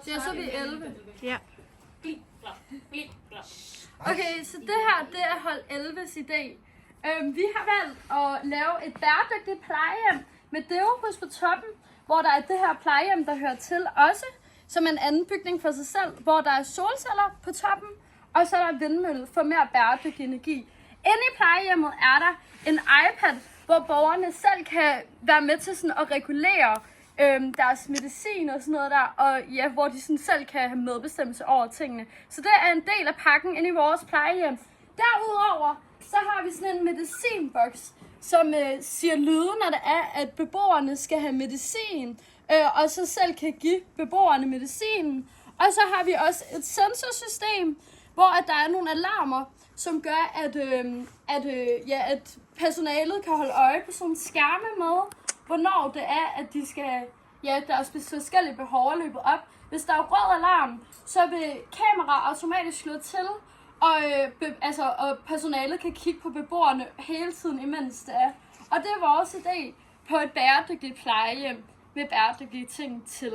Det er så vi 11. Ja. Okay, så det her, det er hold 11's idé. Vi har valgt at lave et bæredygtigt plejehjem med døvehus på toppen, hvor der er det her plejehjem, der hører til også, som en anden bygning for sig selv, hvor der er solceller på toppen, og så er der vindmølle for mere bæredygtig energi. Inde i plejehjemmet er der en iPad, hvor borgerne selv kan være med til sådan at regulere deres medicin og sådan noget der, og ja, hvor de sådan selv kan have medbestemmelse over tingene. Så det er en del af pakken inde i vores plejehjem. Derudover, så har vi sådan en medicinboks, som siger lyde, når det er, at beboerne skal have medicin, og så selv kan give beboerne medicinen. Og så har vi også et sensorsystem, hvor at der er nogle alarmer, som gør, at personalet kan holde øje på sådan nogle skærme med, hvornår det er, at de skal, deres forskellige behov er løbet op. Hvis der er rød alarm, så vil kameraet automatisk slå til, og personalet kan kigge på beboerne hele tiden, imens det er. Og det er vores idé på et bæredygtigt plejehjem med bæredygtige ting til.